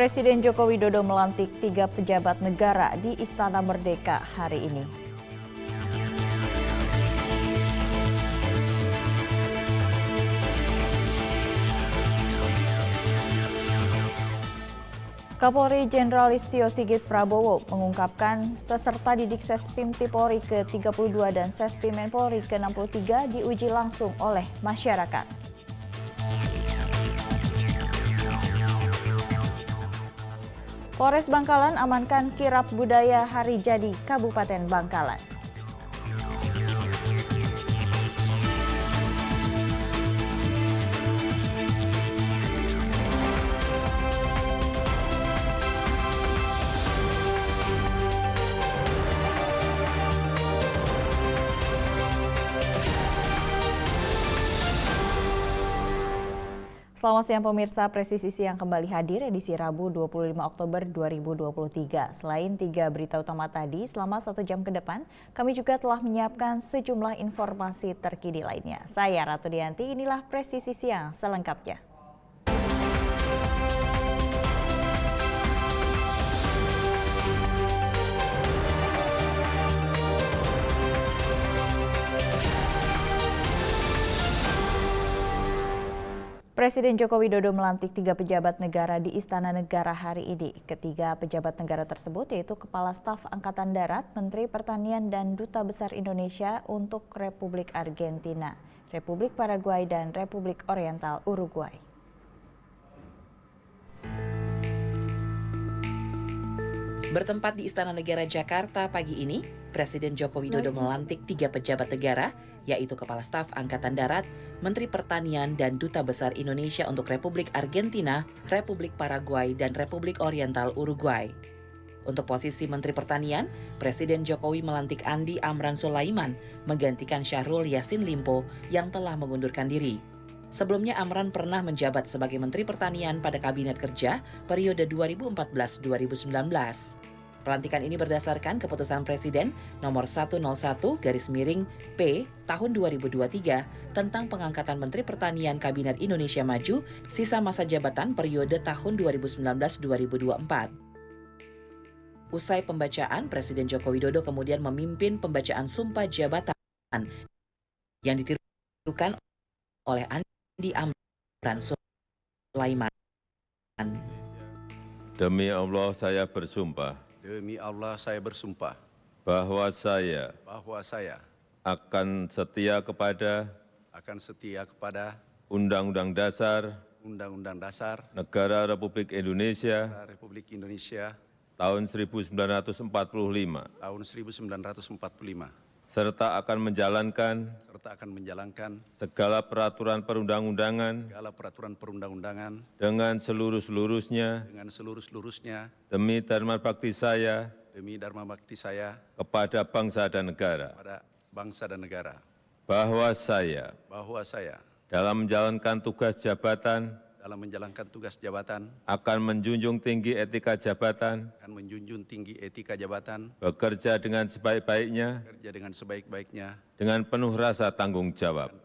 Presiden Joko Widodo melantik 3 pejabat negara di Istana Merdeka hari ini. Kapolri Jenderal Listio Sigit Prabowo mengungkapkan peserta didik Sespimti Polri ke-32 dan Sespimen Polri ke-63 diuji langsung oleh masyarakat. Polres Bangkalan amankan kirab budaya Hari Jadi Kabupaten Bangkalan. Selamat siang pemirsa, Presisi Siang kembali hadir edisi Rabu 25 Oktober 2023. Selain 3 berita utama tadi, selama 1 jam ke depan, kami juga telah menyiapkan sejumlah informasi terkini lainnya. Saya Ratu Dianti, inilah Presisi Siang selengkapnya. Presiden Joko Widodo melantik 3 pejabat negara di Istana Negara hari ini. Ketiga pejabat negara tersebut yaitu Kepala Staf Angkatan Darat, Menteri Pertanian dan Duta Besar Indonesia untuk Republik Argentina, Republik Paraguay dan Republik Oriental Uruguay. Bertempat di Istana Negara Jakarta pagi ini, Presiden Joko Widodo melantik 3 pejabat negara, yaitu Kepala Staf Angkatan Darat, Menteri Pertanian dan Duta Besar Indonesia untuk Republik Argentina, Republik Paraguay, dan Republik Oriental Uruguay. Untuk posisi Menteri Pertanian, Presiden Jokowi melantik Andi Amran Sulaiman menggantikan Syahrul Yassin Limpo yang telah mengundurkan diri. Sebelumnya Amran pernah menjabat sebagai Menteri Pertanian pada Kabinet Kerja periode 2014-2019. Pelantikan ini berdasarkan keputusan Presiden nomor 101/P tahun 2023 tentang pengangkatan Menteri Pertanian Kabinet Indonesia Maju sisa masa jabatan periode tahun 2019-2024. Usai pembacaan, Presiden Joko Widodo kemudian memimpin pembacaan sumpah jabatan yang ditirukan oleh Andi Amran Sulaiman. Demi Allah saya bersumpah. Demi Allah saya bersumpah Bahwa saya akan setia kepada Undang-Undang Dasar Undang-Undang Dasar Negara Republik Indonesia Republik Indonesia tahun 1945 tahun 1945 serta akan menjalankan segala peraturan perundang-undangan dengan seluruh-seluruhnya demi dharma bakti saya kepada bangsa dan negara. Bahwa saya dalam menjalankan tugas jabatan akan menjunjung tinggi etika jabatan, bekerja dengan sebaik-baiknya, dengan penuh rasa tanggung jawab.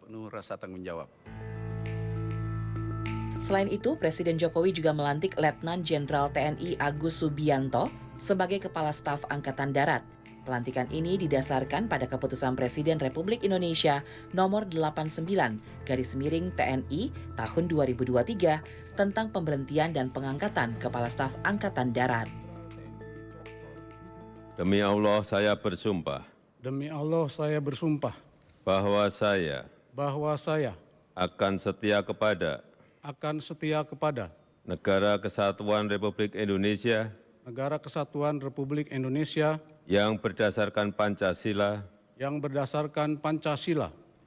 Selain itu, Presiden Jokowi juga melantik Letnan Jenderal TNI Agus Subianto sebagai Kepala Staf Angkatan Darat. Pelantikan ini didasarkan pada keputusan Presiden Republik Indonesia nomor 89/TNI tahun 2023 tentang pemberhentian dan pengangkatan Kepala Staf Angkatan Darat. Demi Allah saya bersumpah. Demi Allah saya bersumpah. Bahwa saya akan setia kepada Negara Kesatuan Republik Indonesia yang berdasarkan Pancasila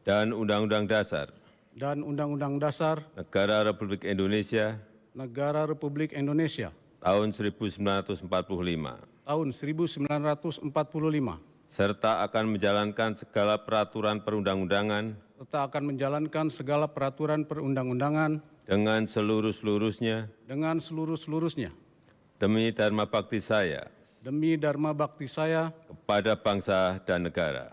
dan Undang-Undang Dasar Negara Republik Indonesia tahun 1945 serta akan menjalankan segala peraturan perundang-undangan dengan seluruh-seluruhnya demi dharma bakti saya kepada bangsa dan negara.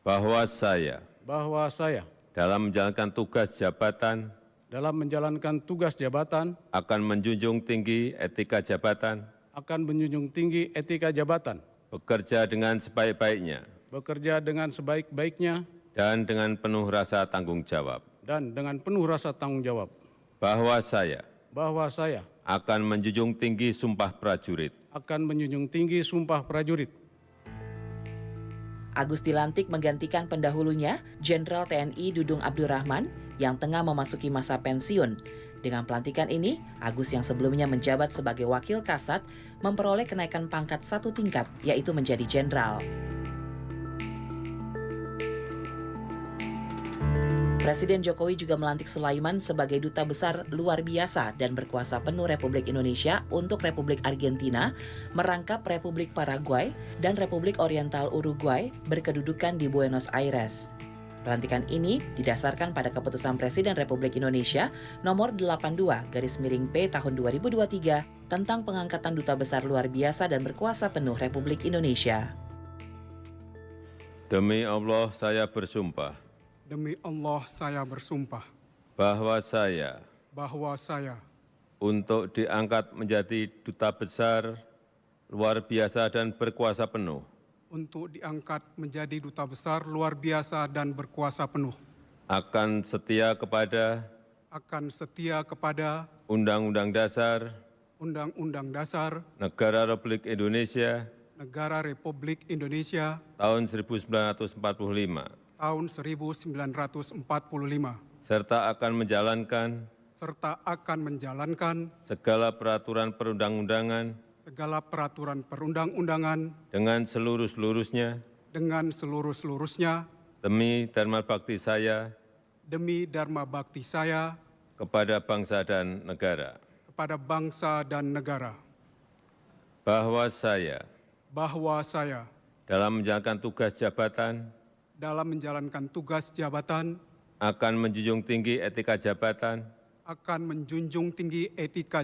Bahwa saya dalam menjalankan tugas jabatan dalam menjalankan tugas jabatan, akan menjunjung tinggi etika jabatan, akan menjunjung tinggi etika jabatan, bekerja dengan sebaik-baiknya, bekerja dengan sebaik-baiknya, dan dengan penuh rasa tanggung jawab. dan dengan penuh rasa tanggung jawab, Bahwa saya akan menjunjung tinggi sumpah prajurit. menjunjung tinggi sumpah prajurit. Agus dilantik menggantikan pendahulunya, Jenderal TNI Dudung Abdurrahman yang tengah memasuki masa pensiun. Dengan pelantikan ini, Agus yang sebelumnya menjabat sebagai Wakil Kasat memperoleh kenaikan pangkat 1 tingkat, yaitu menjadi Jenderal. Presiden Jokowi juga melantik Sulaiman sebagai Duta Besar Luar Biasa dan Berkuasa Penuh Republik Indonesia untuk Republik Argentina, merangkap Republik Paraguay, dan Republik Oriental Uruguay berkedudukan di Buenos Aires. Pelantikan ini didasarkan pada keputusan Presiden Republik Indonesia nomor 82/P tahun 2023 tentang pengangkatan Duta Besar Luar Biasa dan Berkuasa Penuh Republik Indonesia. Demi Allah saya bersumpah Demi Allah saya bersumpah bahwa saya untuk diangkat menjadi Duta Besar Luar Biasa dan Berkuasa Penuh untuk diangkat menjadi Duta Besar Luar Biasa dan Berkuasa Penuh akan setia kepada Undang-Undang Dasar Negara Republik Indonesia tahun 1945 tahun 1945 serta akan menjalankan segala peraturan perundang-undangan dengan seluruh-seluruhnya demi dharma bakti saya kepada bangsa dan negara. Bahwa saya dalam menjalankan tugas jabatan akan menjunjung tinggi etika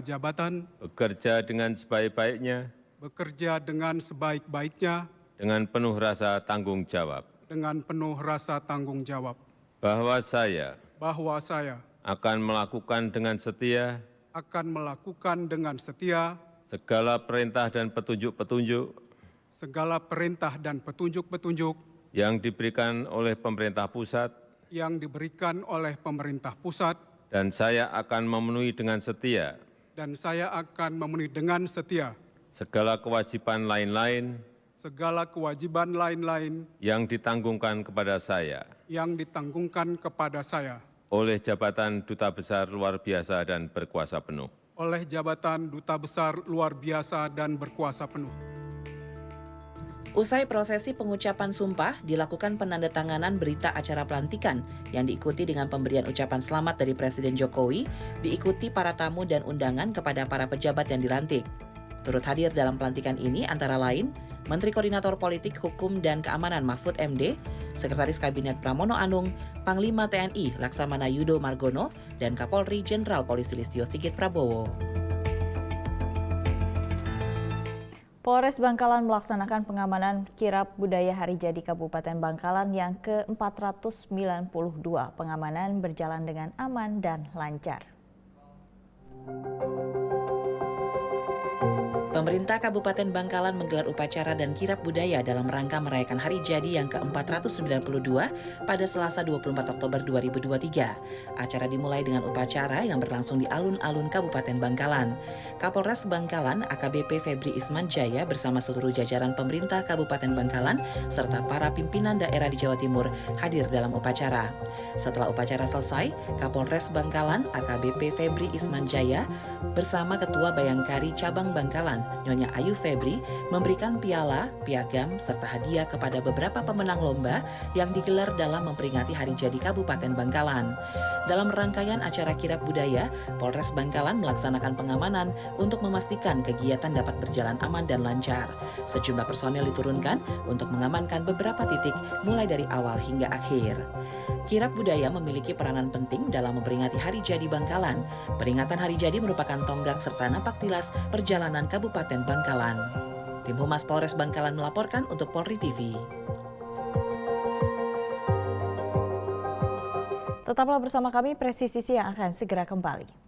jabatan, bekerja dengan sebaik-baiknya, dengan penuh rasa tanggung jawab. Bahwa saya akan melakukan dengan setia segala perintah dan petunjuk yang diberikan oleh pemerintah pusat, dan saya akan memenuhi dengan setia segala kewajiban lain-lain yang ditanggungkan kepada saya oleh jabatan Duta Besar Luar Biasa dan Berkuasa Penuh. Usai prosesi pengucapan sumpah, dilakukan penandatanganan berita acara pelantikan yang diikuti dengan pemberian ucapan selamat dari Presiden Jokowi, diikuti para tamu dan undangan kepada para pejabat yang dilantik. Turut hadir dalam pelantikan ini antara lain Menteri Koordinator Politik, Hukum, dan Keamanan Mahfud MD, Sekretaris Kabinet Pramono Anung, Panglima TNI Laksamana Yudo Margono, dan Kapolri Jenderal Polisi Listio Sigit Prabowo. Polres Bangkalan melaksanakan pengamanan kirap budaya Hari Jadi Kabupaten Bangkalan yang ke-492. Pengamanan berjalan dengan aman dan lancar. Pemerintah Kabupaten Bangkalan menggelar upacara dan kirap budaya dalam rangka merayakan Hari Jadi yang ke-492 pada Selasa 24 Oktober 2023. Acara dimulai dengan upacara yang berlangsung di alun-alun Kabupaten Bangkalan. Kapolres Bangkalan AKBP Febri Isman Jaya bersama seluruh jajaran pemerintah Kabupaten Bangkalan serta para pimpinan daerah di Jawa Timur hadir dalam upacara. Setelah upacara selesai, Kapolres Bangkalan AKBP Febri Isman Jaya bersama Ketua Bayangkari Cabang Bangkalan Nyonya Ayu Febri memberikan piala, piagam, serta hadiah kepada beberapa pemenang lomba yang digelar dalam memperingati Hari Jadi Kabupaten Bangkalan. Dalam rangkaian acara kirap budaya, Polres Bangkalan melaksanakan pengamanan untuk memastikan kegiatan dapat berjalan aman dan lancar. Sejumlah personel diturunkan untuk mengamankan beberapa titik mulai dari awal hingga akhir. Kirap budaya memiliki peranan penting dalam memperingati Hari Jadi Bangkalan. Peringatan Hari Jadi merupakan tonggak serta napak tilas perjalanan Kabupaten Bangkalan. Tim Humas Polres Bangkalan melaporkan untuk Polri TV. Tetaplah bersama kami, Presisi Siang akan segera kembali.